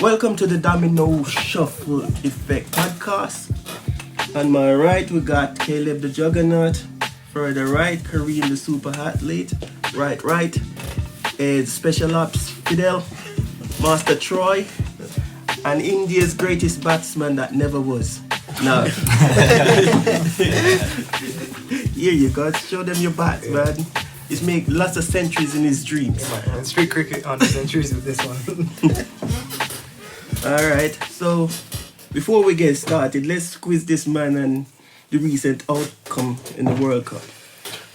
Welcome to the Domino Shuffle Effect podcast. On my right, we got Caleb the Juggernaut. Further right, Kareem the Super Athlete. Right is Special Ops Fidel, Master Troy, and India's greatest batsman that never was. No. Here you go. Show them your bats, man. He's made lots of centuries in his dreams. Yeah, street cricket on the centuries with this one. Alright, so before we get started, let's quiz this man and the recent outcome in the World Cup.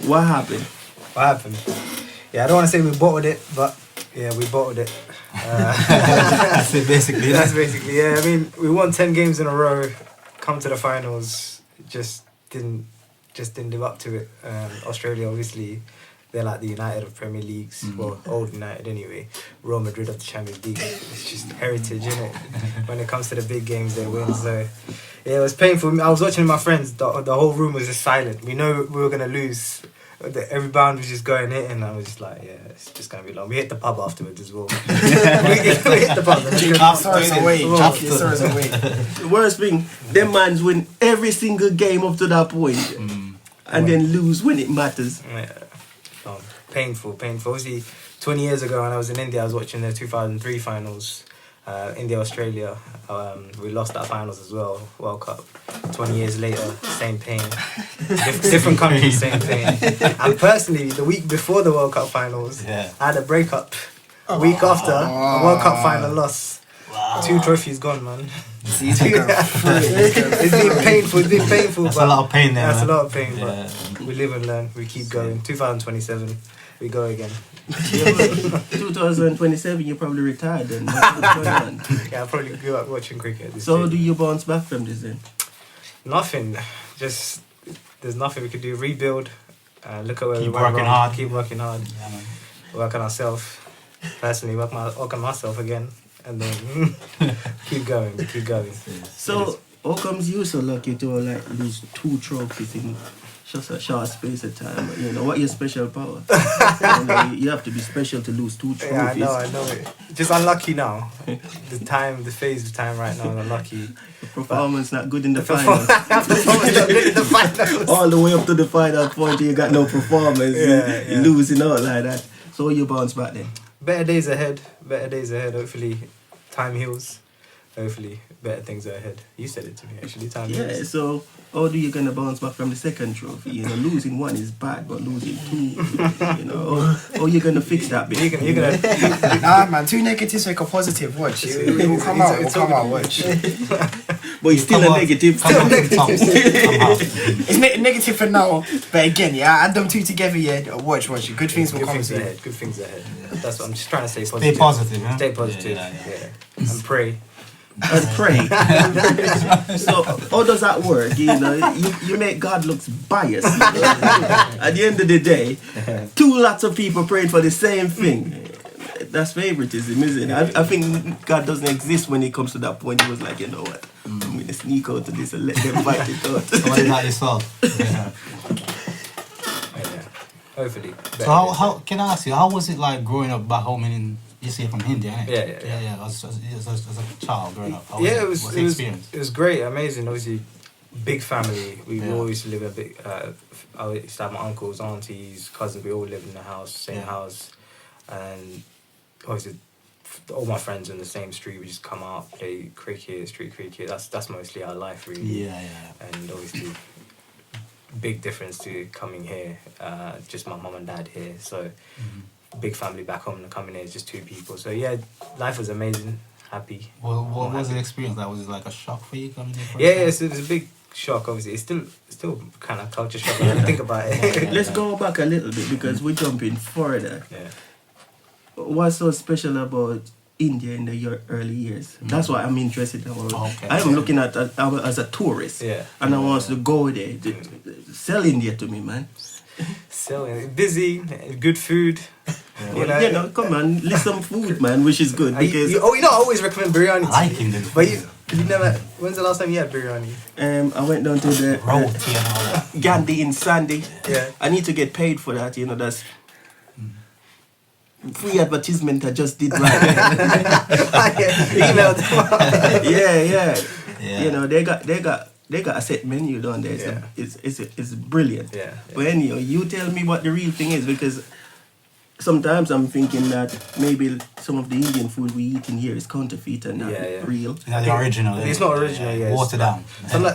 What happened? Yeah, I don't want to say we bottled it, but yeah, we bottled it. That's it basically. That's basically, yeah. I mean, we won 10 games in a row, come to the finals, just didn't live up to it. Australia, obviously, they're like the United of Premier Leagues, well, old United anyway. Real Madrid of the Champions League. It's just heritage, isn't it? When it comes to the big games, they win. So yeah, it was painful. I was watching with my friends. The whole room was just silent. We know we were gonna lose. Every bound was just going in, and I was just like, yeah, it's just gonna be long. We hit the pub afterwards as well. we hit the pub. The worst thing, them mans win every single game up to that point, and then lose when it matters. Yeah. Painful. Obviously, 20 years ago when I was in India, I was watching the 2003 finals, India-Australia. We lost that finals as well, World Cup. 20 years later, same pain. Different countries, same pain. And personally, the week before the World Cup finals, I had a breakup. Week after, a World Cup final loss. Wow. 2 trophies gone, man. It's been painful. That's a lot of pain there. That's a lot of pain, but we live and learn. We keep going. 2027, we go again. 2027, you're probably retired then. Yeah, I'll probably go out watching cricket. So do you bounce back from this then? Nothing. Just, there's nothing we could do. Rebuild. Look at where keep we went working wrong. hard. Keep working hard. Yeah, Work on ourselves. Personally, work on myself again. And then keep going. So, how comes you so lucky to lose 2 trophies in just a short space of time? You know, what your special power? You have to be special to lose 2 trophies. Yeah, I know it. Just unlucky now. The phase of time right now, I'm unlucky. The performance not good in the finals. Performance not good in the finals. All the way up to the final point, you got no performance. You're losing out like that. So you bounce back then? Better days ahead. Hopefully, time heals. Hopefully, better things are ahead. You said it to me, actually. Time heals. Yeah, so how do you gonna bounce back from the second trophy? You know, losing 1 is bad, but losing 2, you know, how you gonna fix that bit? You're gonna Nah, man, 2 negatives make a positive. Watch. It will come out. Watch. But it's still a negative. It's negative for now, but again, add them 2 together, watch. Good things will come soon. Good things ahead. Yeah. That's what I'm just trying to stay positive. Stay positive, yeah? Stay positive, yeah. And pray. And pray. So how does that work? You know, you make God look biased. You know? At the end of the day, 2 lots of people praying for the same thing. That's favoritism, isn't it? I think God doesn't exist when it comes to that point. He was like, you know what? I'm going to sneak out to this and let them fight it out. So what about yourself? Yeah. Hopefully. So how can I ask you, how was it like growing up back home in you say from India, innit? Yeah. As a child growing up. It was great, amazing. Obviously, big family. We all used to live in a big. I used to have my uncles, aunties, cousins. We all lived in the house, same house, and obviously, all my friends in the same street. We just come out, play cricket, street cricket. That's mostly our life, really. Yeah. And obviously, big difference to coming here. Just my mum and dad here, so. Big family back home and coming here is just 2 people. So yeah, life was amazing, happy. Well, what was the experience? Like, was it like a shock for you coming here? Yeah, so it was a big shock. Obviously, it's still kind of culture shock when I think about it. Let's go back a little bit because we're jumping further. Yeah. What's so special about India in the early years? That's what I'm interested in. Okay. I'm looking at as a tourist, and I want to go there. Sell India to me, man. Selling, busy, good food. You know, come on, list some food, man, which is good because. I always recommend biryani. I like Indian food. But you never. When's the last time you had biryani? I went down to the roti and all that. Gandhi in Sandy. Yeah. I need to get paid for that. You know, that's free advertisement I just did right. Email them. Yeah. Yeah. You know, they got a set menu down there. So it's brilliant. Yeah. But anyway, you tell me what the real thing is, because sometimes I'm thinking that maybe some of the Indian food we eat in here is counterfeit and not real. Yeah, the original. It's not original, yeah. Watered down.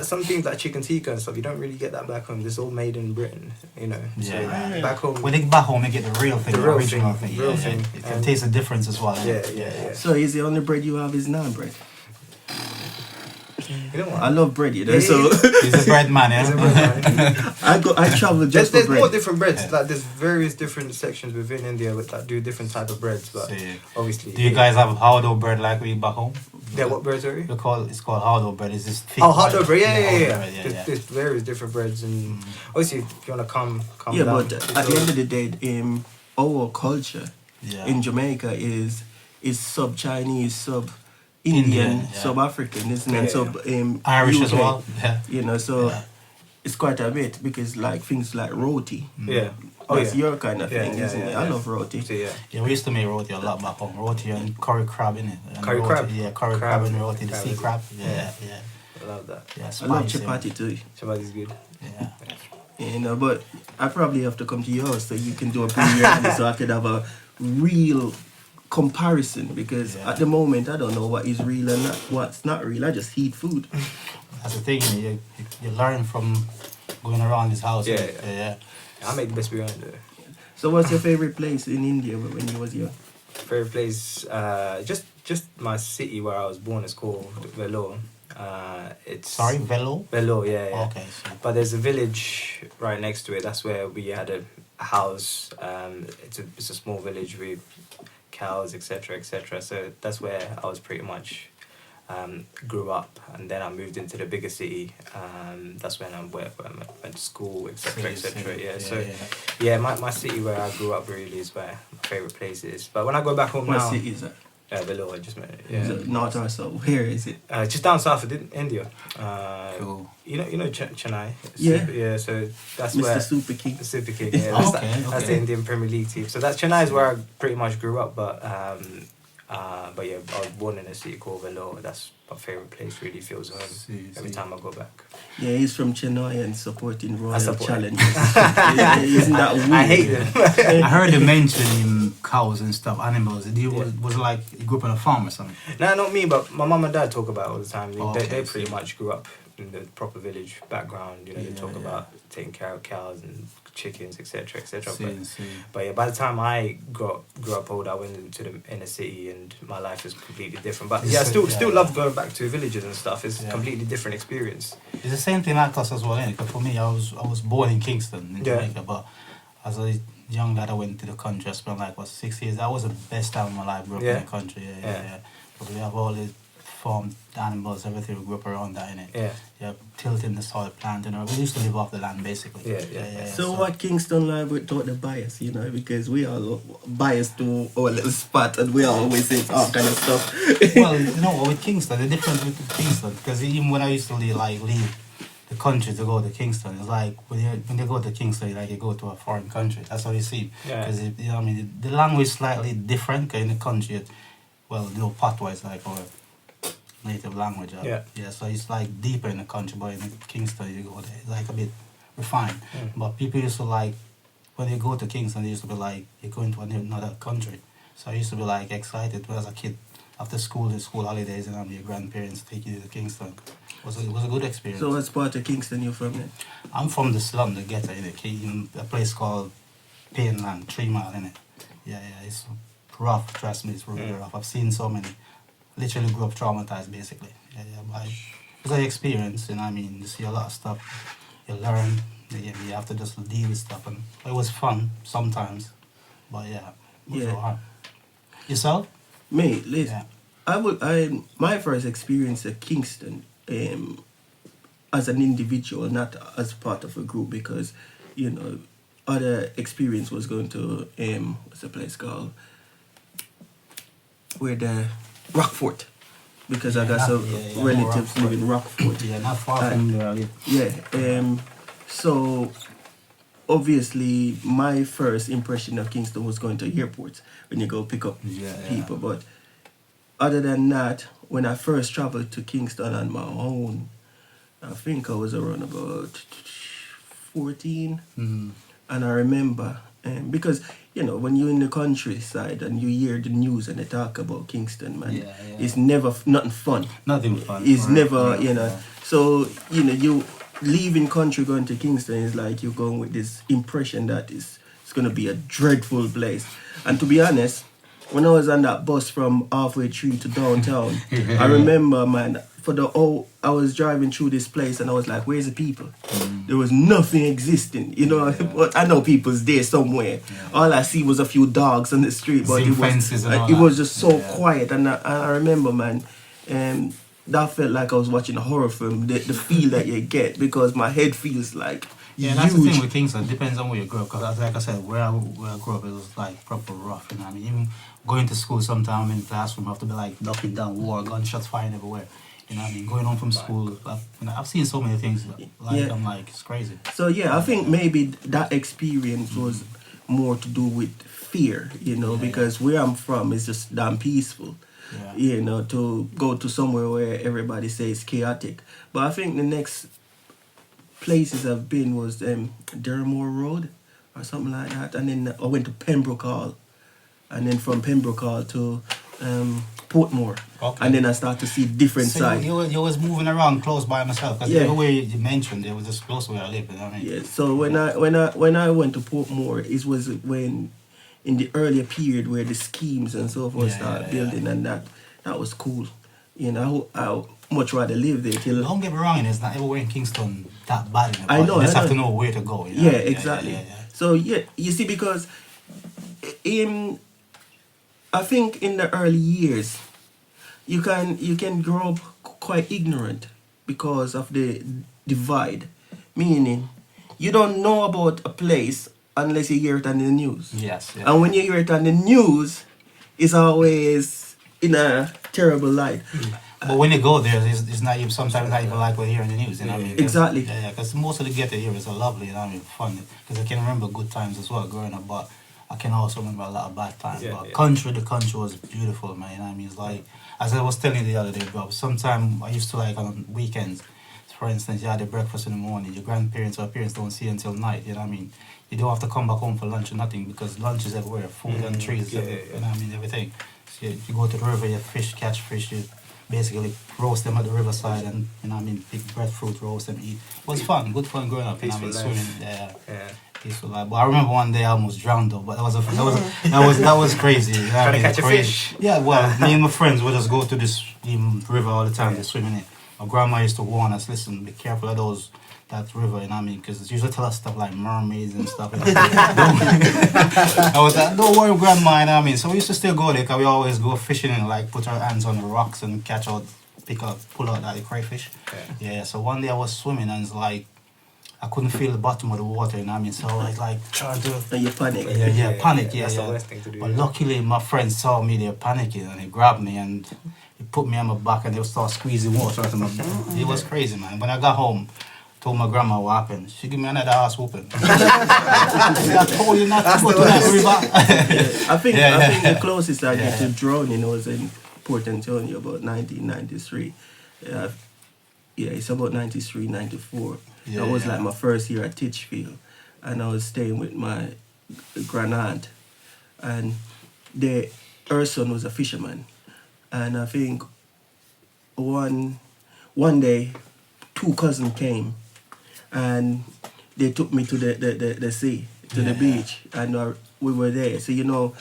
Some things like chicken tikka and stuff, you don't really get that back home. It's all made in Britain, you know. So Yeah. back home. When they get back home, they get the real thing, The the, real original thing, thing. real Yeah, thing. yeah. You can taste the difference as well. Yeah. So is the only bread you have is naan bread? You know what? I love bread, you know. Yeah, So He's a bread man, yeah? It's a bread, man. I travel just There's for bread. more different breads. Like there's various different sections within India that do different type of breads, but See. obviously. Do you guys have hardo bread like we back home? Yeah, what bread, sorry? It's called hardo bread. It's just thick. Oh, hot dog bread, hardo yeah. bread, yeah. There's various different breads, and obviously if you wanna come Yeah, down. but at the end of the day, our culture Yeah. in Jamaica is sub-Chinese, sub-Indian, Indian, yeah. sub-African, isn't it? And sub Irish UK, as well. Yeah. You know, so Yeah. it's quite a bit, because like things like roti, Yeah. Oh that's yeah. your kind of Yeah, thing, yeah, isn't it? yeah, I yeah. love roti. So yeah. Yeah, we used to make roti a lot back home. Roti and curry crab, innit? And Curry roti, crab? Yeah, curry Crab. crab and roti, the Crab sea is- crab. yeah. Yeah. I love that. Yeah, I love spicy. chapati too. Chapati's good. Yeah. You know, but I probably have to come to your house so you can do a premiere on it, so I could have a real comparison, because Yeah. at the moment I don't know what is real and what's not real. I just eat food. That's the thing, you learn from going around this house. Yeah, innit? yeah. I make the best biryani though. So what's your favorite place in India when you was young? Favorite place, just my city where I was born is called Vellore. It's Sorry, Velo? Vellore, yeah. Okay, so But there's a village right next to it. That's where we had a house. It's a small village with cows, etc., etc. So that's where I was pretty much grew up, and then I moved into the bigger city. That's when I went to school, etc., etc. Yeah. So yeah, my city where I grew up really is where my favorite place is. But when I go back home What now, city is that? Vellore, I just met it. Is Yeah. it north or south? Where is it? Just down south of India. Cool. You know Chennai. Yeah. Yeah. So that's Mr. where Super King. the Super King. Yeah, Oh, that's the okay. Indian Premier League team. So that's Chennai is where I pretty much grew up. But yeah, I was born in a city called Vellore. That's my favorite place. Really feels home every time I go back. Yeah, he's from Chennai and supporting Royal support- Challengers. Isn't that weird? I hate them. I heard you mention cows and stuff, animals. Was it like you grew up on a farm or something? No, not me, but my mum and dad talk about it all the time. Oh, They okay, pretty so- much grew up in the proper village background. You know, they Yeah, talk yeah. about taking care of cows and chickens, etc., etc. See. But yeah, by the time I grew up old, I went into the inner city, and my life is completely different. But yeah, I still love going back to villages and stuff. It's a Yeah. completely different experience. It's the same thing like us as well, innit? 'Cause for me, I was born in Kingston, in Yeah. Jamaica, but as a young lad, I went to the country. I spent 6 years. That was the best time of my life, grew up in Yeah. the country. Yeah. Yeah. But we have all the farm animals, everything. We grew up around that, innit? Yeah. Yeah, tilting the soil, planting. We used to live off the land, basically. Yeah. So what Kingston live without the bias, you know, because we all biased to our little spot and we always say all kind of stuff. Well, you know, with Kingston, the difference with Kingston, because even when I used to leave the country to go to Kingston, it's like when you go to Kingston, you go to a foreign country. That's how you see. Yeah. Because the language is slightly different. 'Cause in the country, patois is like our native language. Yeah. So it's like deeper in the country, but in Kingston, you go there, it's like a bit refined. But people used to when you go to Kingston, they used to be like, you're going to another country. So I used to be excited as a kid after school, the school holidays, and your grandparents take you to Kingston. It was a good experience. So what's part of Kingston you from then? I'm from the slum, the ghetto, in a place called Painland, 3 Mile, innit? Yeah, it's rough, trust me, it's really rough. I've seen so many, literally grew up traumatized, basically. Yeah, but it's an experience, you see a lot of stuff, you learn, you have to just deal with stuff, and it was fun sometimes, but it was so hard. Yourself? Me, listen. Yeah. My first experience at Kingston, as an individual, not as part of a group, because, other experience was going to, what's the place called? Where the Rockfort, because I got some relatives live in Rockfort. Yeah, not far from there. Yeah. So obviously my first impression of Kingston was going to airports when you go pick up people. But other than that, when I first traveled to Kingston on my own, I think I was around about 14. And I remember, because, you know, when you're in the countryside and you hear the news and they talk about Kingston, man, it's never, nothing fun. Nothing fun. It's never, you know. So, you know, you leaving country going to Kingston is like you're going with this impression that it's going to be a dreadful place. And to be honest, when I was on that bus from halfway through to downtown, I remember, man, I was driving through this place and I was like, where's the people? There was nothing existing, you know. But I know people's there somewhere. All I see was a few dogs on the street, but it was just so quiet. And I remember, man, that felt like I was watching a horror film. The feel that you get, because my head feels like yeah, that's the thing with Kingston. It depends on where you grow up. Because like I said, where I grew up, it was like proper rough. You know what I mean? Even going to school, sometimes in the classroom, I have to be like knocking down war, gunshots flying everywhere. You know what I mean? Going home from school, I've seen so many things. I'm like, it's crazy. So yeah, I think maybe that experience was more to do with fear, you know, because where I'm from is just damn peaceful. You know, to go to somewhere where everybody says chaotic. But I think the next places I've been was Derrimore Road or something like that, and then I went to Pembroke Hall, and then from Pembroke Hall to Portmore, and then I started to see different sides. You was moving around close by myself, because everywhere you mentioned it was just close where I live. You know what I mean? Yeah. So when I went to Portmore, it was when in the earlier period where the schemes and so forth started building, and that was cool. You know, I much rather live there till. Don't get me wrong, it's not everywhere in Kingston that bad. I know. You just have to know where to go. You know? Exactly. So you see, because I think in the early years, you can grow up quite ignorant because of the divide, meaning you don't know about a place unless you hear it on the news. Yes. Yeah. And when you hear it on the news, it's always in a terrible light. But when you go there, it's not even, sometimes not even like what you hear in the news. You know what I mean? Exactly. Because most of the ghetto here is lovely. You know what I mean? Fun. Because I can remember good times as well growing up, but I can also remember a lot of bad times. The country was beautiful, man. You know what I mean? It's like, as I was telling you the other day, bro, sometimes I used to, like, on weekends, for instance, you had the breakfast in the morning, your grandparents or parents don't see you until night, you know what I mean? You don't have to come back home for lunch or nothing, because lunch is everywhere, food and trees, you know what I mean, everything. So you go to the river, you catch fish, you basically roast them at the riverside, and, you know what I mean, pick breadfruit, roast them, eat. It was fun, good fun growing up, you know what I mean, swimming, peaceful life. But I remember one day I almost drowned though, but that was crazy. You know Trying to catch a fish. Yeah, well, me and my friends would just go to this river all the time, just swimming in it. My grandma used to warn us, listen, be careful of that river, you know what I mean? Because it's usually tell us stuff like mermaids and stuff. I was like, don't worry, grandma, you know what I mean? So we used to still go there, because we always go fishing and like put our hands on the rocks and pull out that crayfish. Yeah, so one day I was swimming and it's like, I couldn't feel the bottom of the water, you know what I mean? So I was like trying to... And you panic. Panic. That's the worst thing to do. But luckily my friends saw me, they were panicking, and they grabbed me and they put me on my back and they start squeezing water out of my back. It was crazy, man. When I got home, told my grandma what happened. She gave me another ass whooping. I told you not to go to that river. I think the closest I get to drowning was in Port Antonio about 1993. It's about 93, 94. That was like my first year at Titchfield, and I was staying with my grandaunt, and her son was a fisherman, and I think one day 2 cousins came, and they took me to the sea, to the beach, and we were there. So you know,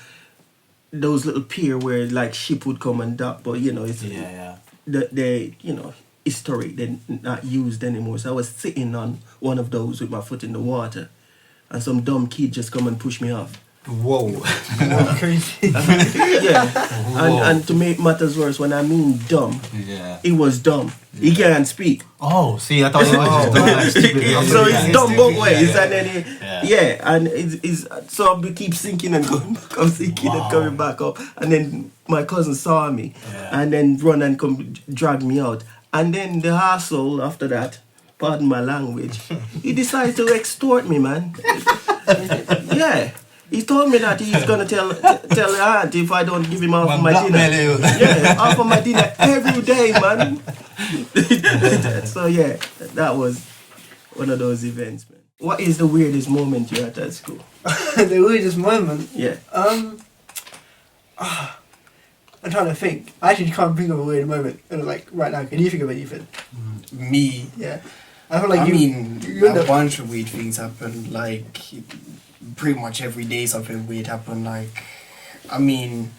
those little pier where like ship would come and dock, but you know it's they you know, historic, they're not used anymore. So I was sitting on one of those with my foot in the water, and some dumb kid just come and push me off. Whoa. Crazy. And to make matters worse, when I mean dumb, it was dumb. He can't speak. Oh, see, I thought it was just dumb, like stupid. So it's dumb both ways, and then and it's so I keep sinking and going back up, sinking and coming back up, and then my cousin saw me, and then run and come drag me out, and then the hassle after that pardon my language, he decided to extort me, man. Yeah. He told me that he's gonna tell the aunt if I don't give him half of my dinner. Yeah, half of my dinner every day, man. So yeah, that was one of those events, man. What is the weirdest moment you had at school? The weirdest moment? Yeah. I'm trying to think. I actually can't think of a weird moment. Like right now, can you think of anything? Me. Yeah. I feel like a bunch of weird things happen. Like pretty much every day something weird happen. Like, can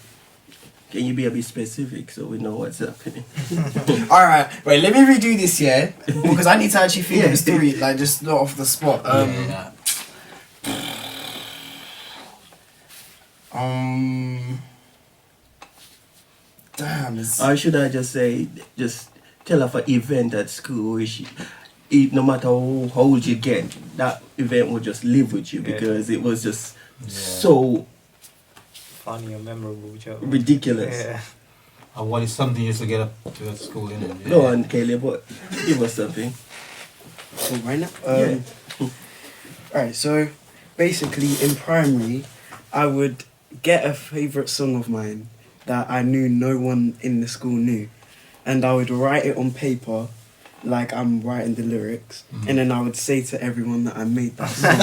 you be a bit specific so we know what's happening? All right, wait. Let me redo this, yeah, because I need to actually think of the story, like just not off the spot. Damn. Or should I just say, just tell of an event at school which, no matter how old you get, that event will just live with you because it was just so funny or memorable, ridiculous. Yeah. What is something you used to get up to at school? Go on, Caleb, but give us something. So right now? Alright, so basically in primary, I would get a favourite song of mine that I knew no one in the school knew. And I would write it on paper, like I'm writing the lyrics, and then I would say to everyone that I made that song.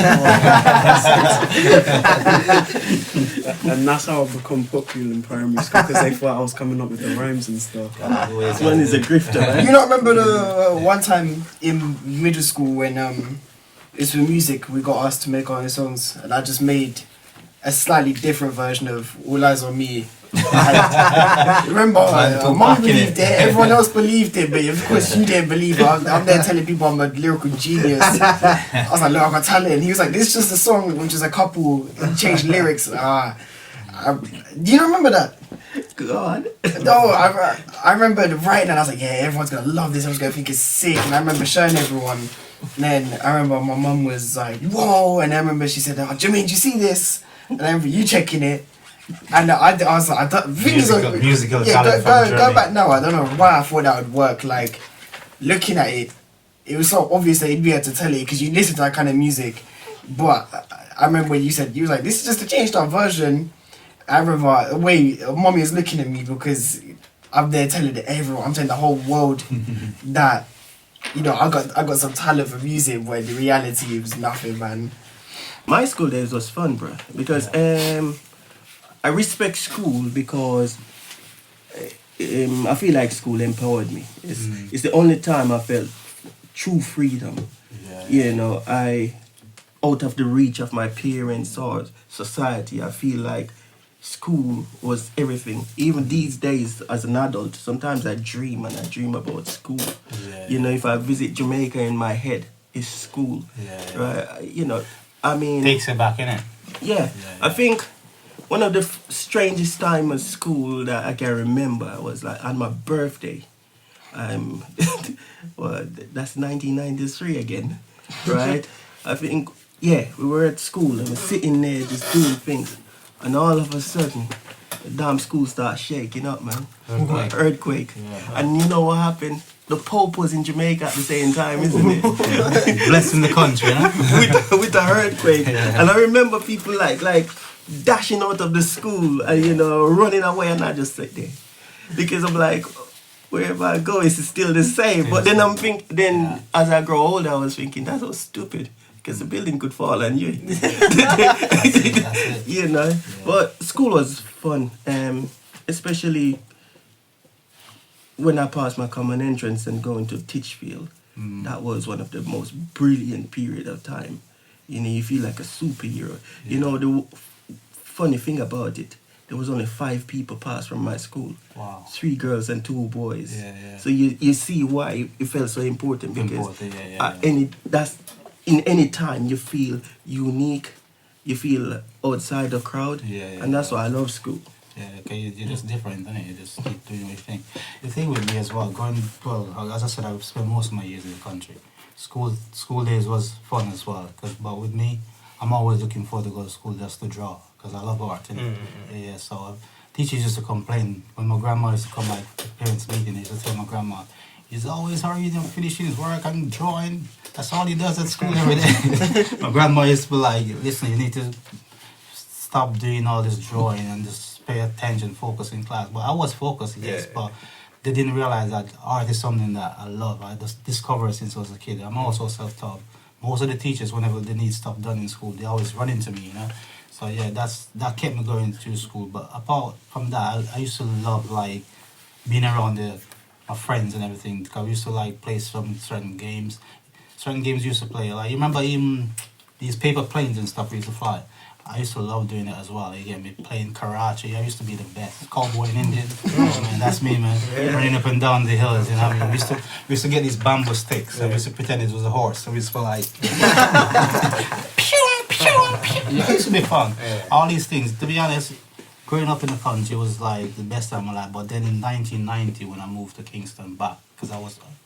And that's how I become popular in primary school, because they thought I was coming up with the rhymes and stuff. This one is a grifter, man. You not remember the one time in middle school when it's with music, we got asked to make our own songs, and I just made a slightly different version of All Eyes on Me. Remember, Mum believed it, everyone else believed it, but of course you didn't believe it. I'm there telling people I'm a lyrical genius. I was like, look, I got talent. And he was like, this is just a song which is a couple changed lyrics. Do you not remember that? God. No, I remember writing and I was like, yeah, everyone's gonna love this, everyone's gonna think it's sick. And I remember showing everyone. And then I remember my mum was like, whoa. And I remember she said, oh, Jermaine, do you see this? And I remember you checking it. And I was like, musical yeah, talent go back now. I don't know why I thought that would work. Like, looking at it, it was so obvious that you'd be able to tell it because you listen to that kind of music. But I remember when you said, you was like, this is just a changed up version. I remember, wait, mommy is looking at me because I'm there telling everyone, I'm telling the whole world that, I got some talent for music, when the reality was nothing, man. My school days was fun, bro, because I respect school because I feel like school empowered me. It's the only time I felt true freedom. I, out of the reach of my parents or society, I feel like school was everything. Even these days as an adult, sometimes I dream about school. If I visit Jamaica in my head, it's school. Right? Takes it back, innit? Yeah. I think one of the strangest times at school that I can remember was like on my birthday. Well, that's 1993 again, right? I think, we were at school and we're sitting there just doing things. And all of a sudden, the damn school starts shaking up, man. Earthquake. Yeah. And you know what happened? The Pope was in Jamaica at the same time, isn't it? Blessing the country, huh? with the earthquake. Yeah. And I remember people like dashing out of the school and, running away, and I just sit there. Because I'm like, wherever I go, it's still the same. But then as I grow older, I was thinking, that's so stupid. Because the building could fall on you. But school was fun, especially when I passed my common entrance and going to Titchfield. That was one of the most brilliant period of time. You feel like a superhero. The funny thing about it, there was only 5 people passed from my school. Wow. 3 girls and 2 boys. So you see why it felt so important, because in any time you feel unique, you feel outside the crowd, and that's why I love school. You're just different, isn't it? You just keep doing your thing. The thing with me as well, as I said, I've spent most of my years in the country. School days was fun as well, but with me, I'm always looking forward to go to school just to draw, because I love art, innit? So teachers used to complain when my grandma used to come, like parents meeting, they used to tell my grandma, He's always hurrying and finishing his work and drawing. That's all he does at school every day. My grandma used to be like, listen, you need to stop doing all this drawing and just pay attention, focus in class. But I was focused, yes, but they didn't realize that art is something that I love. I just discovered since I was a kid. I'm also self-taught. Most of the teachers, whenever they need stuff done in school, they always run into me, you know. So yeah, that kept me going through school. But apart from that, I used to love like being around my friends and everything. Because I used to like play some certain games. Certain games used to play. Like you remember these paper planes and stuff we used to fly. I used to love doing it as well. You get me playing karate. I used to be the best cowboy in Indian. Oh, man, that's me, man. Running up and down the hills. You know, what I mean, we used to get these bamboo sticks. And we used to pretend it was a horse. So we used to like, pew, pew, pew. It used to be fun. All these things. To be honest, growing up in the country was like the best time of my life. But then in 1990, when I moved to Kingston back, because I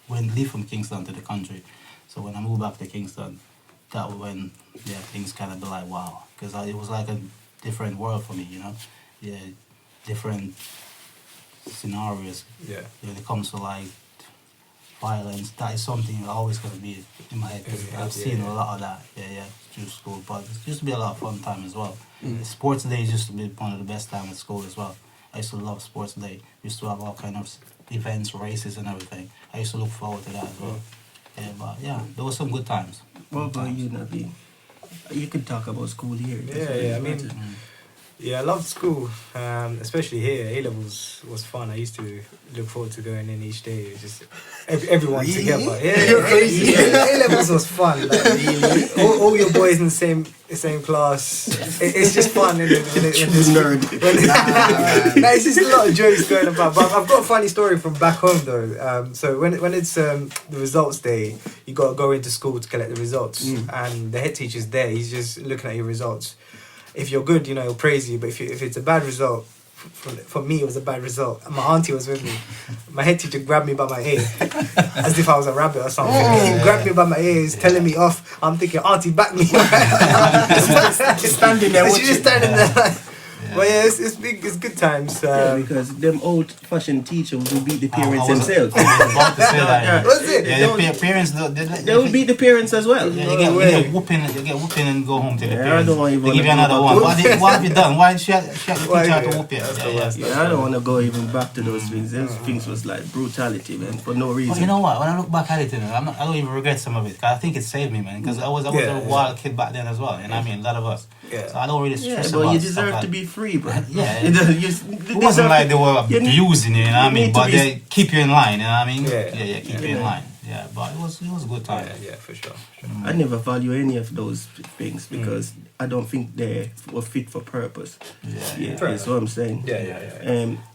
leave from Kingston to the country. So when I moved back to Kingston, that was when things kind of be like, wow. Because it was like a different world for me, you know? Yeah, different scenarios. Yeah. When it comes to like violence, that is something that always going to be in my head. Because I've seen a lot of that, through school. But it used to be a lot of fun time as well. Sports days used to be one of the best times at school as well. I used to love sports day. We used to have all kind of events, races and everything. I used to look forward to that as well. Yeah, but there were some good times. What about you, Naveen? You could talk about school here. I mean, I loved school, especially here. A-levels was fun. I used to look forward to going in each day. It was just everyone together. A-levels was fun. Like, all your boys in the same class. It's just fun. It's just a lot of jokes going about. But I've got a funny story from back home though. So when it's the results day, you got to go into school to collect the results, and the head teacher's there. He's just looking at your results. If you're good, you know, he'll praise you. But if it's a bad result, for me it was a bad result. And my auntie was with me. My head teacher grabbed me by my ear, as if I was a rabbit or something. He grabbed me by my ear, he's telling me off. I'm thinking, auntie, back me. Just standing there. She's just standing there. Like, but it's good times. Because them old-fashioned teachers will beat the parents themselves. I was about to say that. What's it? Yeah, the parents they will beat the parents as well. Yeah, you get whooping and go home to the parents. I don't want they give you another one. What have you done? Why did she have to teach her to whoop you? I don't want to go even back to those things. Those things was like brutality, man, for no reason. But you know what? When I look back at it, I don't even regret some of it. Cause I think it saved me, man. Because I was a wild kid back then as well. And I mean, a lot of us. Yeah. So I don't really stress about but you deserve to be free, bro. It wasn't like they were abusing you know what I mean? But they keep you in line, you know what I mean? Keep you in line. Yeah, but it was a good time. Yeah, for sure. I never value any of those things because I don't think they were fit for purpose. That's what I'm saying.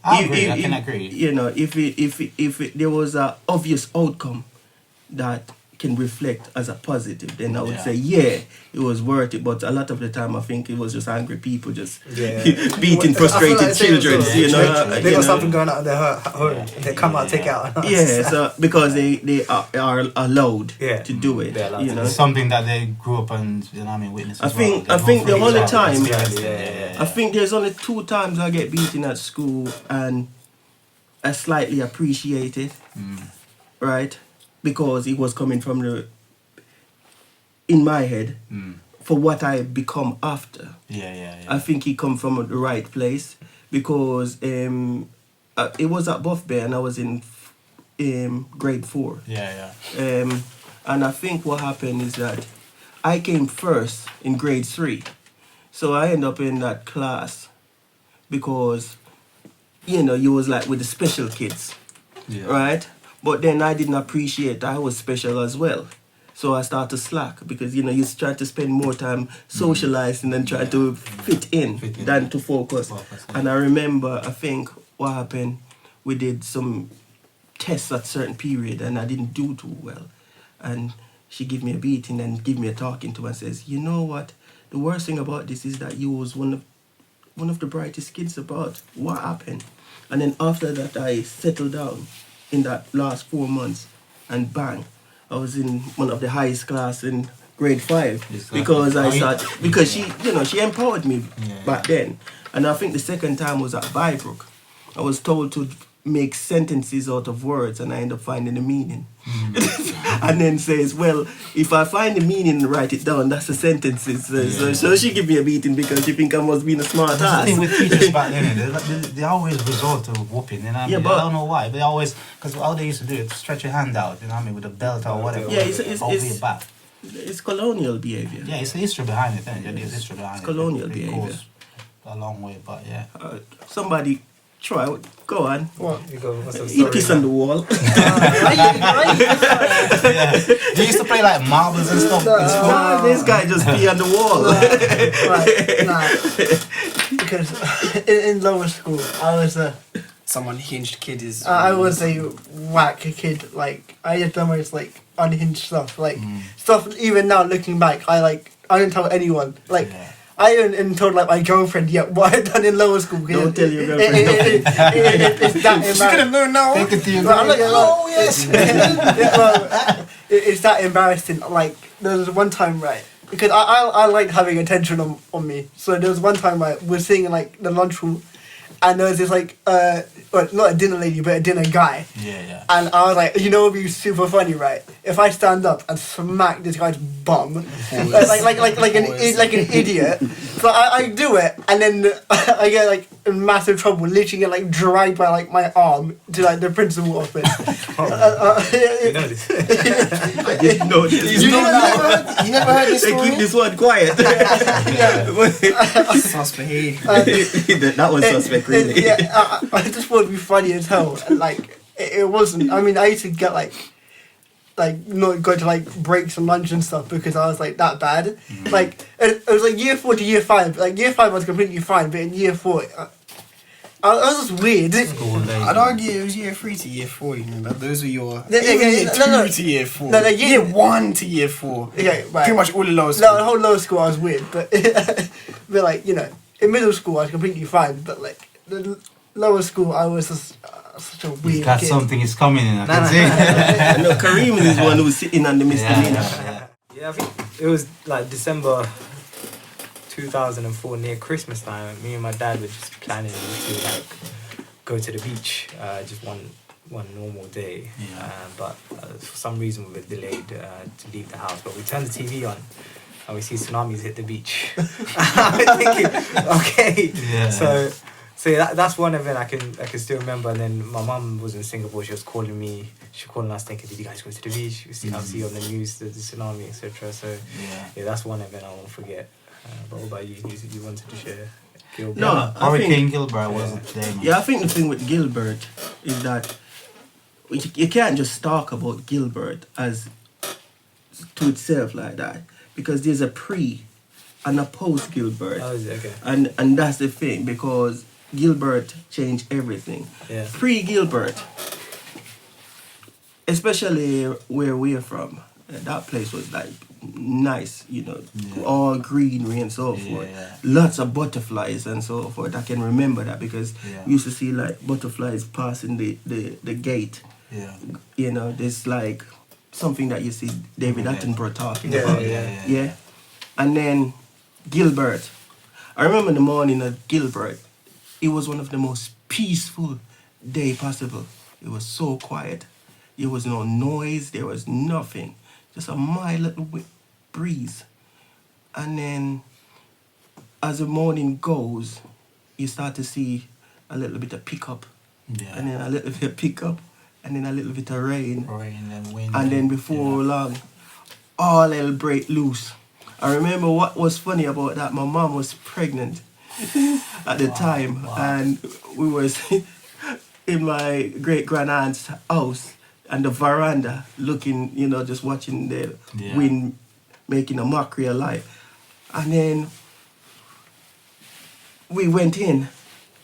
I agree. I can agree. You know, if there was an obvious outcome that can reflect as a positive, then I would say it was worth it. But a lot of the time I think it was just angry people just beating frustrated children. You know, they got something going on in their home. They come out, take it out. So because they are allowed to do it. You know, it's something that they grew up and witnessed. I think the only time I think there's only 2 times I get beaten at school and I slightly appreciate it, right? Because it was coming from in my head, for what I become after. I think it come from the right place because it was at Buff Bear and I was in grade 4. And I think what happened is that I came first in grade 3. So I end up in that class because, you was like with the special kids, right? But then I didn't appreciate I was special as well. So I started to slack because, you try to spend more time socializing and try to fit in than to focus. And I remember, I think what happened, we did some tests at certain period and I didn't do too well. And she gave me a beating and give me a talking to and says, you know what, the worst thing about this is that you was one of the brightest kids about what happened. And then after that I settled down in that last 4 months and bang, I was in one of the highest class in grade 5 because she empowered me back then. And I think the second time was at Bybrook. I was told to make sentences out of words and I end up finding the meaning. And then says, well, if I find the meaning and write it down, that's the sentences. So she give me a beating because she think I must be a smart That's the ass. thing with teachers back then, they always resort to whooping, you know what I mean? but- I don't know why, they always, because how they used to do it, stretch your hand out, you know what I mean, with a belt or whatever. Yeah, it's- over your back. It's colonial behavior. Yeah, it's the history behind it, then. There's history behind It's it. colonial It behaviour. goes a long way, but yeah. Somebody try, go on. What? You go, what's the You story? piss on the wall. Yeah. They used to play like marbles and stuff. in school. Nah, this guy just pee on the wall. Right, nah. Because in lower school, I was Some unhinged kid is. I was a whack kid. Like I had the most like unhinged stuff. Like stuff. Even now, looking back, I didn't tell anyone. Like Yeah. I didn't tell like my girlfriend yet what I'd done in lower school. Don't tell your girlfriend It's that She could have known now. Take it to your Well, I'm not grave. gonna lie. Oh, yes. It's that embarrassing. Like there was one time, right? Because I like having attention on me. So there was one time, right? We're sitting in like the lunchroom, and there was this like well, not a dinner lady, but a dinner guy. Yeah. And I was like, you know, what would be super funny, right? If I stand up and smack this guy's bum, like an idiot. So I do it, and then I get like in massive trouble, literally get like dragged by like my arm to like the principal office. You know this. I didn't know this. You never heard this They story? keep this one quiet. Suspect. That was suspect, really. Yeah, I just thought it'd be funny as hell. And, like it wasn't. I mean, I used to get like not go to like breaks and lunch and stuff because I was like that bad. Like it was like year 4 to year 5. Like year 5 I was completely fine, but in year 4, I was just weird. School days. I'd argue it was year 3 to year 4, you remember? Those were your. Yeah, even yeah, year no, 2 to year 4. No, year 1 to year 4. Okay, right. Pretty much all the lower No, school. the whole lower school I was weird, but but like you know, in middle school I was completely fine, but like the lower school I was just such a weird He's got kid. something is coming in, I can no, see. I know Kareem is one who's sitting on the misdemeanor. Yeah, I think it was like December 2004, near Christmas time. Me and my dad were just planning to like go to the beach, just one normal day. Yeah. But for some reason we were delayed to leave the house. But we turned the TV on and we see tsunamis hit the beach. I'm thinking, okay. Yeah. So yeah, that's one event I can still remember. And then my mum was in Singapore. She was calling me. She was calling us thinking, "Did you guys go to the beach? You see, I see on the news the tsunami, etc." So Yeah. that's one event I won't forget. But what about you? You wanted to share? Gilbert? No, I Hurricane think, Gilbert wasn't there, man. yeah, I think the thing with Gilbert is that you can't just talk about Gilbert as to itself like that because there's a pre and a post Gilbert. Oh, is it? Okay. And that's the thing because Gilbert changed everything. Yeah. Pre-Gilbert, especially where we're from, that place was like nice, you know, Yeah. all greenery and so forth. Yeah. Lots of butterflies and so forth. I can remember that because Yeah. we used to see like butterflies passing the gate. Yeah. You know, there's like something that you see David Yeah. Attenborough talking Yeah, about. yeah. And then Gilbert. I remember the morning of Gilbert. It was one of the most peaceful day possible. It was so quiet. There was no noise. There was nothing. Just a mild little breeze. And then as the morning goes, you start to see a little bit of pickup. Yeah. And then a little bit of pickup. And then a little bit of rain. Rain and wind. And then before long, all hell break loose. I remember what was funny about that. My mom was pregnant at the time, and we was in my great grand aunt's house and the veranda, looking, you know, just watching the Yeah. wind making a mockery of life. And then we went in,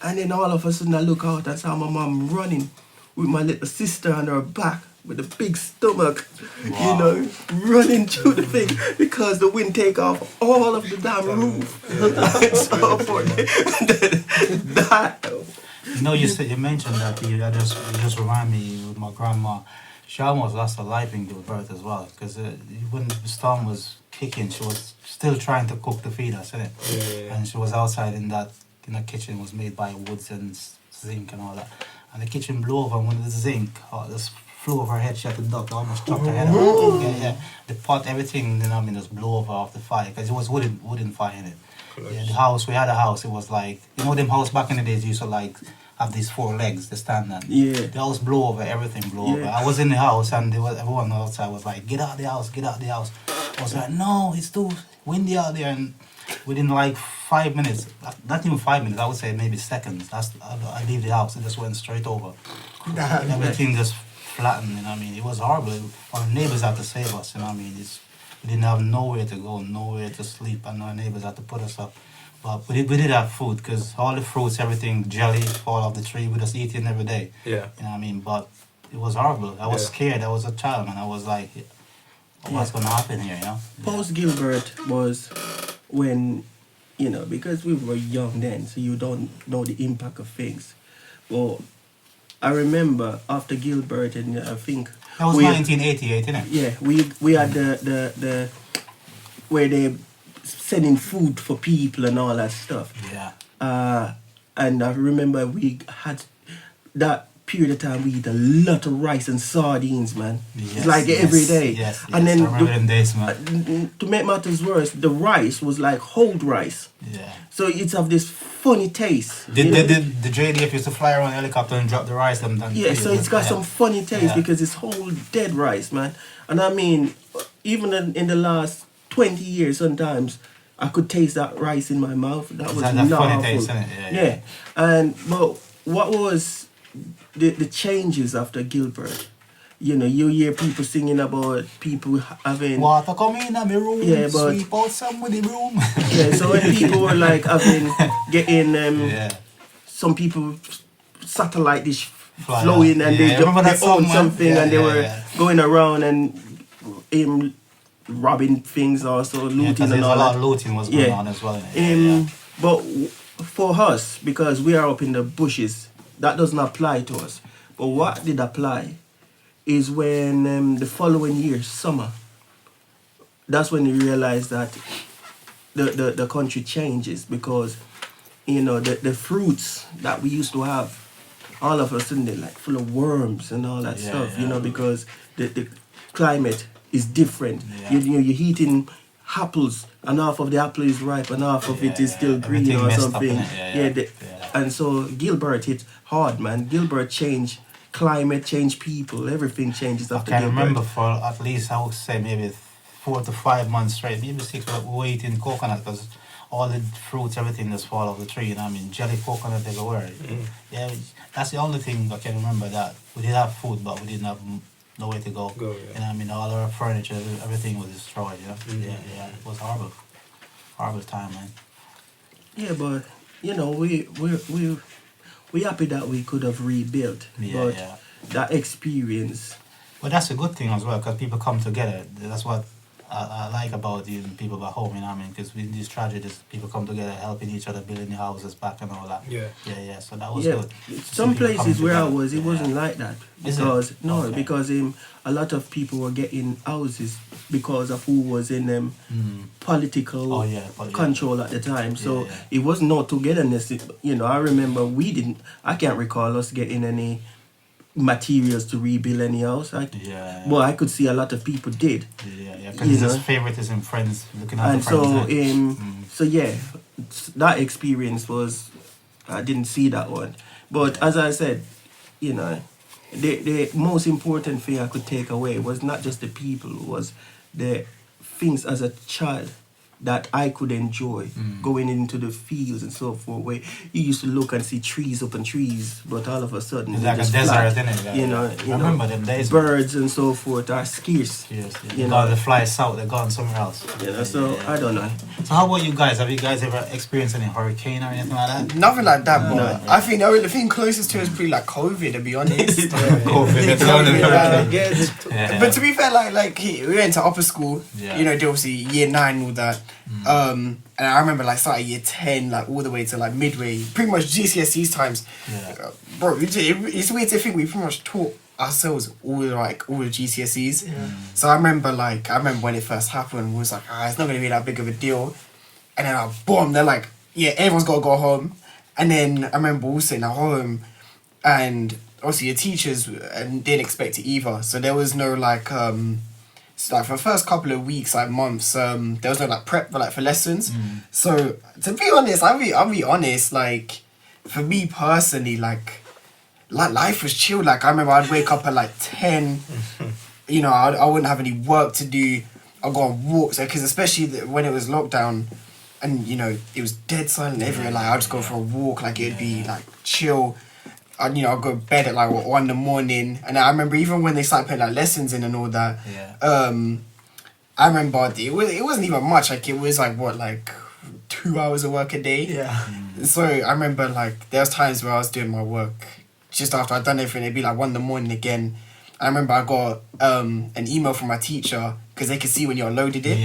and then all of a sudden I look out and saw my mom running with my little sister on her back with a big stomach, you know, running through the thing because the wind take off all of the damn roof and so forth. that, You know, you mentioned that you just remind me with my grandma. She almost lost her life in Gilbert as well because when the storm was kicking, she was still trying to cook to feed us, innit? Yeah. And she was outside in that kitchen was made by woods and zinc and all that. and the kitchen blew over, and when the zinc just flew over her head, she had to duck, almost chopped her head off. Yeah. The pot, everything, just blew over off the fire, because it was wooden fire in it. Yeah, the house, we had a house, it was like, them house back in the days used to like have these 4 legs, the stand on. Yeah. The house blew over, everything blew over. I was in the house, and everyone outside was like, get out of the house, get out of the house. I was like, no, it's too windy out there, and within like 5 minutes, not even 5 minutes, I would say maybe seconds, I leave the house, it just went straight over. Everything just flattened, it was horrible. Our neighbors had to save us, we didn't have nowhere to go, nowhere to sleep, and our neighbors had to put us up. But we did have food, because all the fruits, everything, jelly, fall off the tree, we just eat it every day. Yeah. But it was horrible. I was scared, I was a child, man. I was like, what's going to happen here, Post Gilbert was when, because we were young then, so you don't know the impact of things. Well, I remember after Gilbert, and I think that was 1988, innit? Yeah, we had the where they sending food for people and all that stuff. Yeah. And I remember we had that period of time, we eat a lot of rice and sardines, man. It's like every day. Yes, and then I remember them days, man. To make matters worse, the rice was like whole rice. Yeah. So it's have this funny taste. The JDF used to fly around the helicopter and drop the rice them down. Yeah, so it's got some funny taste because it's whole dead rice, man. And even in the last 20 years, sometimes I could taste that rice in my mouth. That was that funny taste, isn't it? Yeah. But what was the changes after Gilbert? You hear people singing about people having water come in my room, but sweep out some with the broom. Yeah, so when people were like getting some people satellite dish flowing and they owned something and they were going around and robbing things also, looting and all that. A lot of looting was going on as well. But for us, because we are up in the bushes, that doesn't apply to us. But what did apply is when the following year, summer, that's when you realize that the country changes, because the fruits that we used to have, all of a sudden they're like full of worms and all that stuff, because the climate is different. You're eating apples, and half of the apple is ripe and half of it is still green or something. And so Gilbert hit hard, man. Gilbert changed climate, changed people, everything changes after Gilbert. I can remember for at least, I would say maybe 4 to 5 months straight, maybe 6, we were eating coconut, because all the fruits, everything just fall off the tree, jelly, coconut everywhere. Yeah, that's the only thing I can remember, that we did have food, but we didn't have nowhere to go. All our furniture, everything was destroyed, Yeah, it was horrible. Horrible time, man. Yeah, but, we're happy that we could have rebuilt. That experience. Well, that's a good thing as well, because people come together. That's what I like about the people back home, because with these tragedies, people come together, helping each other, building the houses back and all that. Yeah, so that was good. Some places where I was, it wasn't like that. Because, because a lot of people were getting houses because of who was in political control at the time. So it was no togetherness. I remember I can't recall us getting any materials to rebuild any house. Well, I could see a lot of people did. Because it's favoritism, friends looking at and friends. So that experience was, I didn't see that one. But as I said, the most important thing I could take away was not just the people, was the things as a child that I could enjoy, going into the fields and so forth, where you used to look and see trees up and trees, but all of a sudden it's like a desert, flat. Isn't it? I remember them days. Birds and so forth are scarce. They fly south, they're gone somewhere else. So I don't know. So how about you guys? Have you guys ever experienced any hurricane or anything like that? Nothing like that, but no. I think the thing closest to us is probably like COVID, to be honest. But to be fair, like we went to upper school, obviously year 9 and all that. And I remember starting year 10, all the way to midway, pretty much GCSEs times. Bro, it's weird to think we pretty much taught ourselves all the GCSEs. So I remember when it first happened, we was like, it's not gonna be that big of a deal. And then boom, they're like, everyone's gotta go home. And then I remember also in our home, and obviously your teachers didn't expect it either. So there was no like so like for the first couple of weeks, like months, there was no like prep for like for lessons. So to be honest, I'll be honest, like for me personally, like life was chill. Like I remember I'd wake up at like 10. You know, I wouldn't have any work to do. I'd go on walks, because especially when it was lockdown, and you know it was dead silent everywhere. Like I'd just go for a walk. Like it'd be like chill. I'd go to bed at like 1 in the morning. And I remember even when they started putting like lessons in and all that. I remember it wasn't even much. Like it was like 2 hours of work a day. Yeah. So I remember like there was times where I was doing my work just after I'd done everything. It'd be like 1 in the morning again. I remember I got an email from my teacher because they could see when you uploaded it.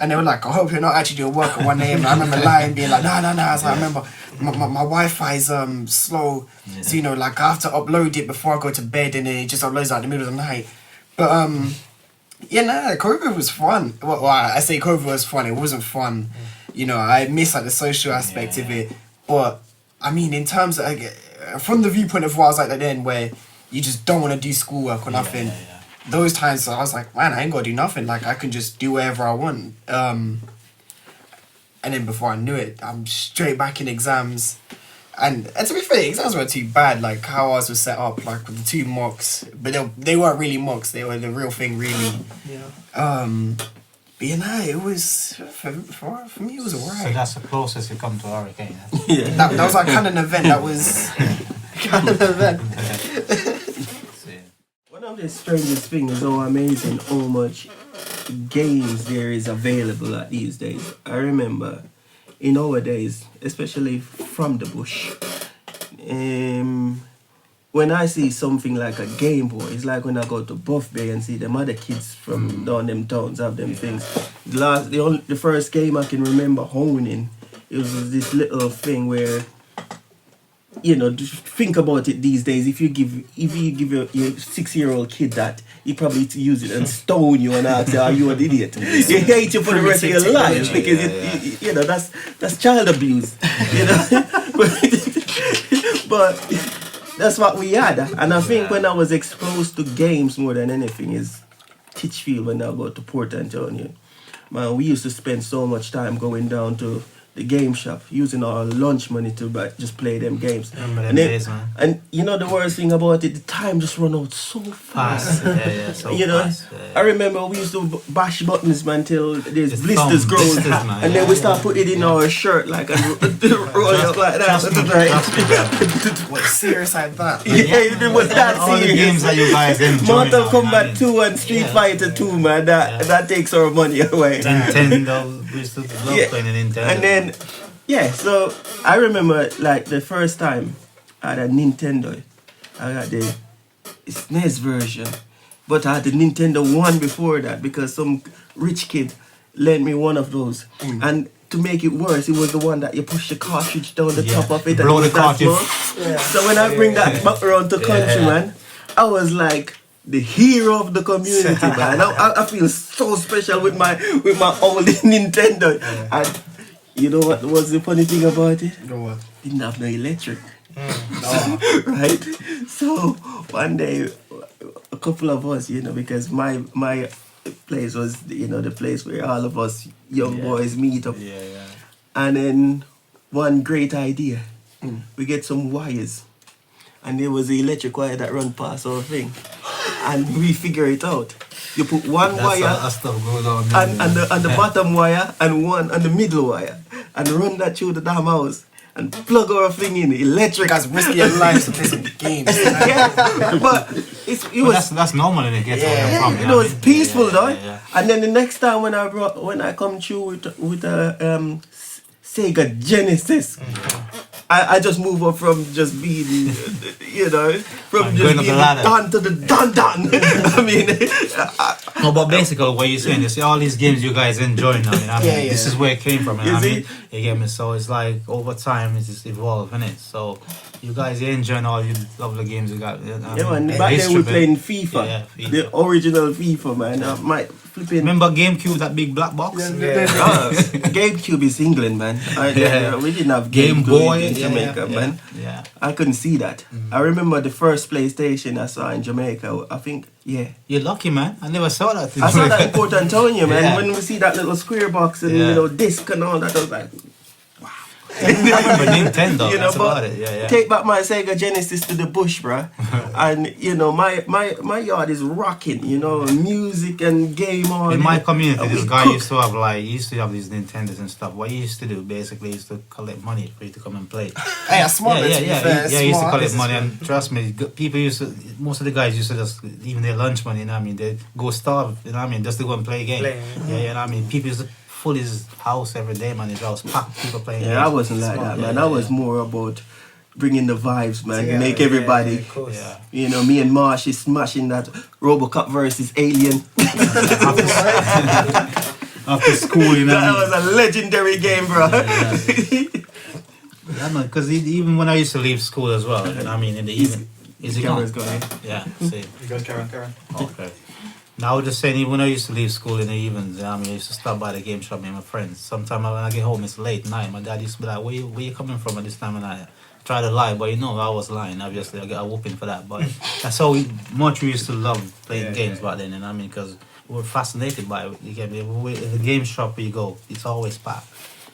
And they were like, I hope you're not actually doing work at 1 a.m. And I remember lying, being like, no. I was like, I remember my Wi-Fi's slow. So, like I have to upload it before I go to bed, and then it just uploads like in the middle of the night. But, COVID was fun. Well, I say COVID was fun. It wasn't fun. I miss like the social aspect of it. But, I mean, in terms of, from the viewpoint of what I was like then, where you just don't want to do schoolwork or nothing. Those times I was like, man, I ain't got to do nothing. Like, I can just do whatever I want. And then before I knew it, I'm straight back in exams. And to be fair, exams weren't too bad. Like, how ours was set up, like, with the 2 mocks. But they weren't really mocks. They were the real thing, really. But, it was, for me, it was alright. So that's the closest you come to a hurricane. That was like kind of an event. That was kind of an event. One of the strangest things is how amazing how much games there is available at these days. I remember in our days, especially from the bush, when I see something like a Game Boy, it's like when I go to Buff Bay and see them other kids from down them towns have them things. The first game I can remember owning, it was this little thing where, just think about it these days. If you give your 6-year-old kid that, he probably use it and stone you and ask you, are you an idiot? He hate you for the rest of your life because that's child abuse. But that's what we had. And I think when I was exposed to games more than anything is Titchfield when I go to Port Antonio. Man, we used to spend so much time going down to the game shop, using our lunch money to just play them games. Remember them days, man. And the worst thing about it, the time just run out so fast. Fast. I remember we used to bash buttons, man, till there's blisters growing, and then we start putting it in our shirt like and roll it up like that. What, serious like that? It was that all serious. the games that you guys enjoy. Mortal Kombat 2 and Street Fighter 2, man, that takes our money away. Nintendo, we used to love playing Nintendo. And then, so I remember like the first time I had a Nintendo, I got the SNES version, but I had the Nintendo 1 before that because some rich kid lent me one of those. And to make it worse, it was the one that you push the cartridge down the top of it and blow the it was that cartridge. small. So when I bring that back around to country, man, I was like the hero of the community, man. I feel so special with my old Nintendo. And you know what was the funny thing about it? What? Didn't have no electric. Right? So one day, a couple of us, because my place was, the place where all of us young boys meet up. And then one great idea, we get some wires. And there was the electric wire that run past our thing. And we figure it out. You put one wire on the bottom wire and one on the middle wire. And run that through the damn house. And plug our thing in, electric. Guys, risk your lives to play some games. But that's normal in the ghetto. It was peaceful though. And then the next time when I come through with a Sega Genesis, I just move up from just being, from just being done to the done. I mean, no, but basically what you're saying is all these games you guys enjoy now. This is where it came from. You get me? So it's like over time it's just evolved, innit? So you guys are enjoying all you lovely games you got. Man. Back then we were playing FIFA, the original FIFA, man. My flipping. Remember GameCube, that big black box? Yeah. GameCube is England, man. We didn't have Game GameCube Boy in Jamaica, man. Yeah. I couldn't see that. I remember the first PlayStation I saw in Jamaica. I think, yeah. You're lucky, man. I never saw that. I saw that in Port Antonio, man. Yeah. When we see that little square box and disc and all that, I was like, I remember Nintendo. you know, That's but about it. Yeah. take back my Sega Genesis to the bush, bruh. And you know, my yard is rocking. You know, music and game on. In my community, And this we guy cook. used to have these Nintendos and stuff. What he used to do basically is to collect money for you to come and play. Hey, that's smart. Yeah. He used to collect Smart. money, and trust me, people most of the guys used to just, even their lunch money, you know what I mean, they go starve, you know what I mean, just to go and play a game. Yeah, you know what I mean. People used to fill his house every day, man. His house packed, people playing games. Yeah, I wasn't like that, man. I was more about bringing the vibes, man. Make everybody. of course. Yeah. You know, me and Marsh is smashing that RoboCop versus Alien. After school, you know. That was a legendary game, bro. Yeah, man, because even when I used to leave school as well, you know what I mean, in the evening. Is it gone? Camera's gone. Yeah, see. You guys, Karen. Okay. Now I was just saying, even when I used to leave school in the evenings, you know what I mean, I used to stop by the game shop with my friends. Sometimes when I get home, it's late night. My dad used to be like, where you coming from at this time of night? Try to lie, but you know I was lying. Obviously, I got a whooping for that. But that's how much we used to love playing games back then, you know what I mean? Because we were fascinated by it. You get me? The game shop where you go, it's always packed.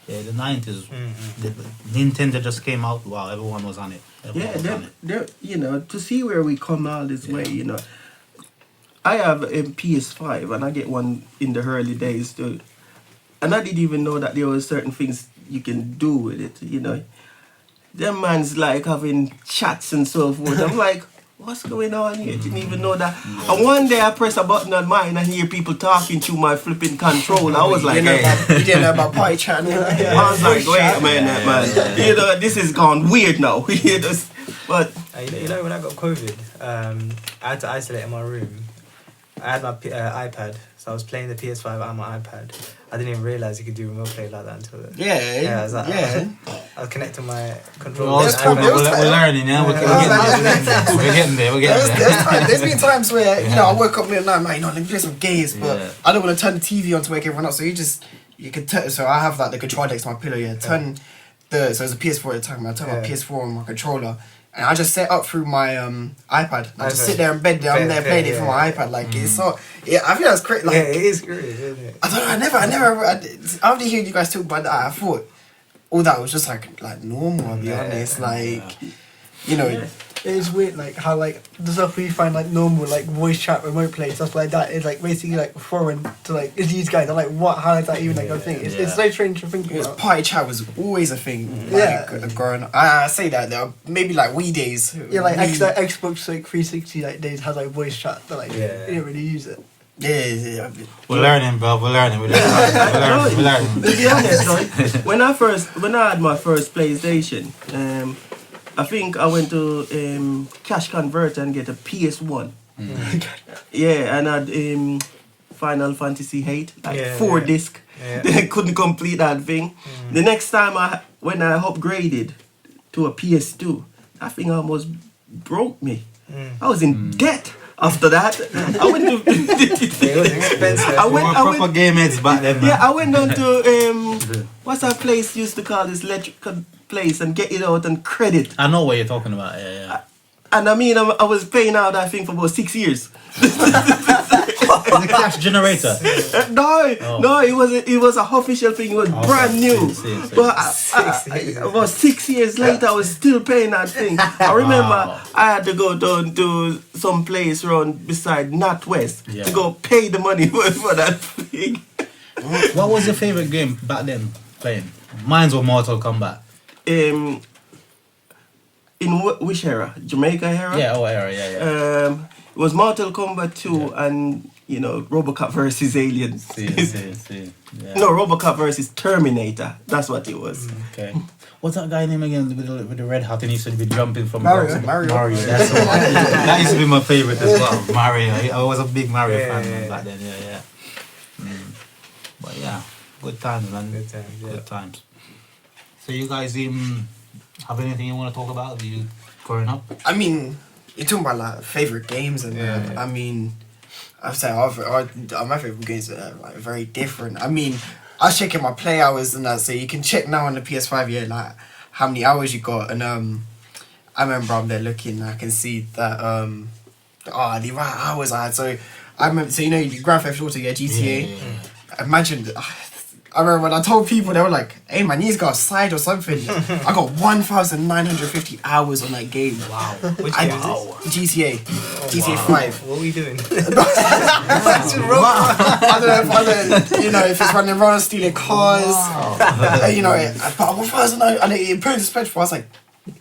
Yeah, the 90s, the Nintendo just came out. Wow, everyone was on it. Everyone was on it. They're, you know, to see where we come all this way, you know. I have a PS5 and I get one in the early days too. And I didn't even know that there were certain things you can do with it, you know. Them man's like having chats and so forth. I'm like, what's going on here? Didn't even know that. And one day I press a button on mine and hear people talking through my flipping controller. I was like, You hey. didn't know about party chat. I was like, wait a minute, man. You know, this is gone weird now. You know, but You know, when I got COVID, I had to isolate in my room. I had my iPad, so I was playing the PS5 on my iPad. I didn't even realise you could do remote play like that until it. Yeah, I was like, I was connecting my We're controller. all school, we're learning, yeah. We're getting there. There's been times where, you know, I woke up in the night, man, you know, let me play some games, but Yeah. I don't want to turn the TV on to wake everyone up, so you can turn, so I have like the controller next to my pillow, turn so it was a PS4 at the time, I turn my PS4 on my controller, and I just set up through my iPad. I just sit there in bed, I'm there playing it from my iPad, like, it's so, I think that's great, like, Yeah, it is great, isn't it? I don't know, after hearing you guys talk about that, I thought all that was just like normal, I'll be honest, like, you know, It's weird, like how like the stuff we find like normal, like voice chat, remote play, stuff like that, is like basically like foreign to like these guys. I'm like, what? How is that even like a thing? It's so strange to think because about. party chat was always a thing. Yeah. Growing up. I say that there are maybe like Wii days. Yeah, like Wii- Xbox like 360 like days has like voice chat, but like you didn't really use it. Yeah. We're learning, bro. We're learning. We're learning. to be honest, right, when I had my first PlayStation, I think I went to Cash Converter and get a PS1. Yeah, and I had Final Fantasy 8, like 4 disc. Then I couldn't complete that thing. The next time when I upgraded to a PS2, that thing almost broke me. I was in debt. After that, I went to. It was expensive. I went proper game heads back then, man. Yeah, I went down to what's that place used to call this electrical place and get it out and credit. I know what you're talking about. Yeah. And I mean, I was paying out that thing for about 6 years. The cash generator. No, it was a official thing. It was brand new. See. But about 6 years later, I was still paying that thing. I remember I had to go down to some place around beside NatWest to go pay the money for that thing. What was your favorite game back then playing? Mine was Mortal Kombat. In which era? Jamaica era? Yeah, era, yeah. It was Mortal Kombat 2 and, you know, RoboCop versus Aliens. See. Yeah. No, RoboCop versus Terminator. That's what it was. Okay. What's that guy name again with the red hat and he used to be jumping from Mario. That's the one. That used to be my favorite as well. Mario. I was a big Mario fan back then. Yeah. But yeah, good times, man. Good times. So you guys have anything you want to talk about? You growing up? I mean, you're talking about like favorite games and I mean, I've said my favorite games are like very different. I mean, I was checking my play hours and that, so you can check now on the PS5, yeah, like how many hours you got, and I remember I'm there looking, I can see that the right hours I had. So I remember, so you know, Grand Theft Auto, yeah, GTA. Imagine. I remember when I told people, they were like, "Hey man, you need to go outside or something." I got 1,950 hours on that game. Wow. Which game is this? GTA. GTA 5. What are we doing? I don't know, you know, if it's running around stealing cars. You know, but 1,000, and it put in perspective. I was like,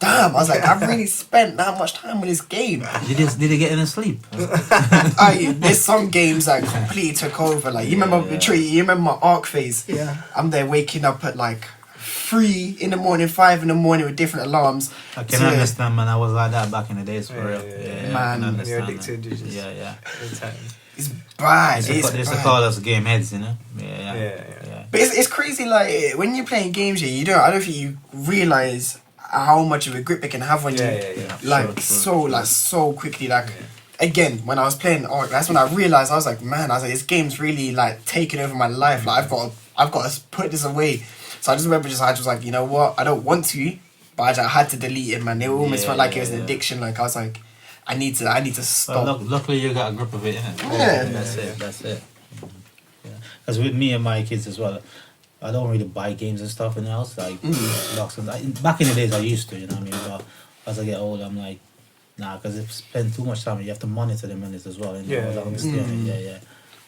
damn. I was like, I've really spent that much time on this game. Did you get any sleep? There's some games that completely took over. Like, you remember you remember my ARC phase? Yeah. I'm there waking up at like 3 in the morning, 5 in the morning with different alarms. I can understand, man. I was like that back in the days, for real. Yeah. Man, you're addicted. You just, Yeah. It's bad. They used to call us game heads, you know? Yeah. But it's crazy, like, when you're playing games here, I don't think you realise how much of a grip it can have on you. Like, so quickly. Like, again, when I was playing ARC, that's when I realised, I was like, this game's really, like, taking over my life. Like, I've got to put this away. So I just remember I was like, you know what? I don't want to, but I had to delete it, man. It almost felt like it was an addiction. Like, I was like, I need to stop. Well, luckily you got a grip of it, innit? Yeah. That's it. Because with me and my kids as well, I don't really buy games and stuff in the house, like blocks and back in the days I used to, you know what I mean? But as I get older, I'm like, nah, because if you spend too much time, you have to monitor the minutes as well. And I understand it,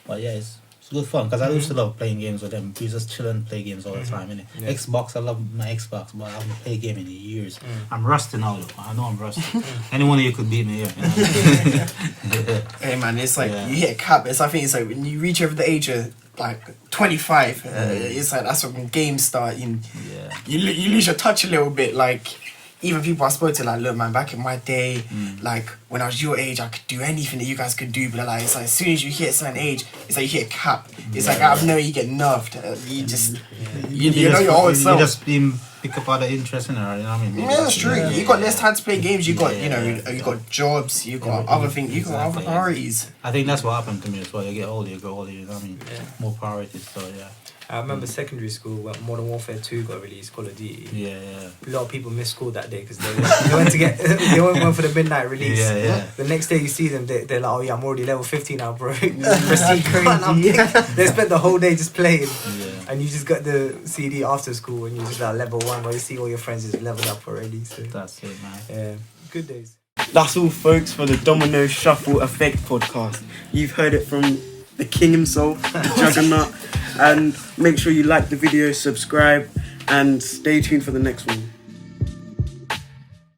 But yeah, it's good fun because I used to love playing games with them. We just chill and play games all the time, innit? Xbox, I love my Xbox, but I haven't played a game in years. I'm rusty now, though. I know I'm rusty. Anyone of you could beat me here. You know? Hey man, it's like you hit a cap. I think it's like when you reach over the age of like 25, it's like that's when games start. You lose your touch a little bit. Like, even people I spoke to, like, look man, back in my day, like when I was your age, I could do anything that you guys could do, but like it's like as soon as you hit a certain age, it's like you hit a cap. It's like out of nowhere you get nerfed. You just you know your old self. You just pick up other interests in her, you know what I mean? Yeah, that's true. You got less time to play games. You got you got jobs. You got other things. You got other priorities. I think that's what happened to me as well. You get older, you know what I mean? More priorities. So I remember secondary school when Modern Warfare 2 got released, Call of Duty. A lot of people missed school that day because they went for the midnight release. The next day you see them, they're like, oh yeah, I'm already level 50 now, bro. Prestige crazy. They spent the whole day just playing, and you just got the CD after school, and you just like level 1, where you see all your friends just leveled up already. So that's it, man. Yeah, good days. That's all, folks, for the Domino Shuffle Effect podcast. You've heard it from the king himself, the juggernaut. And make sure you like the video, subscribe, and stay tuned for the next one.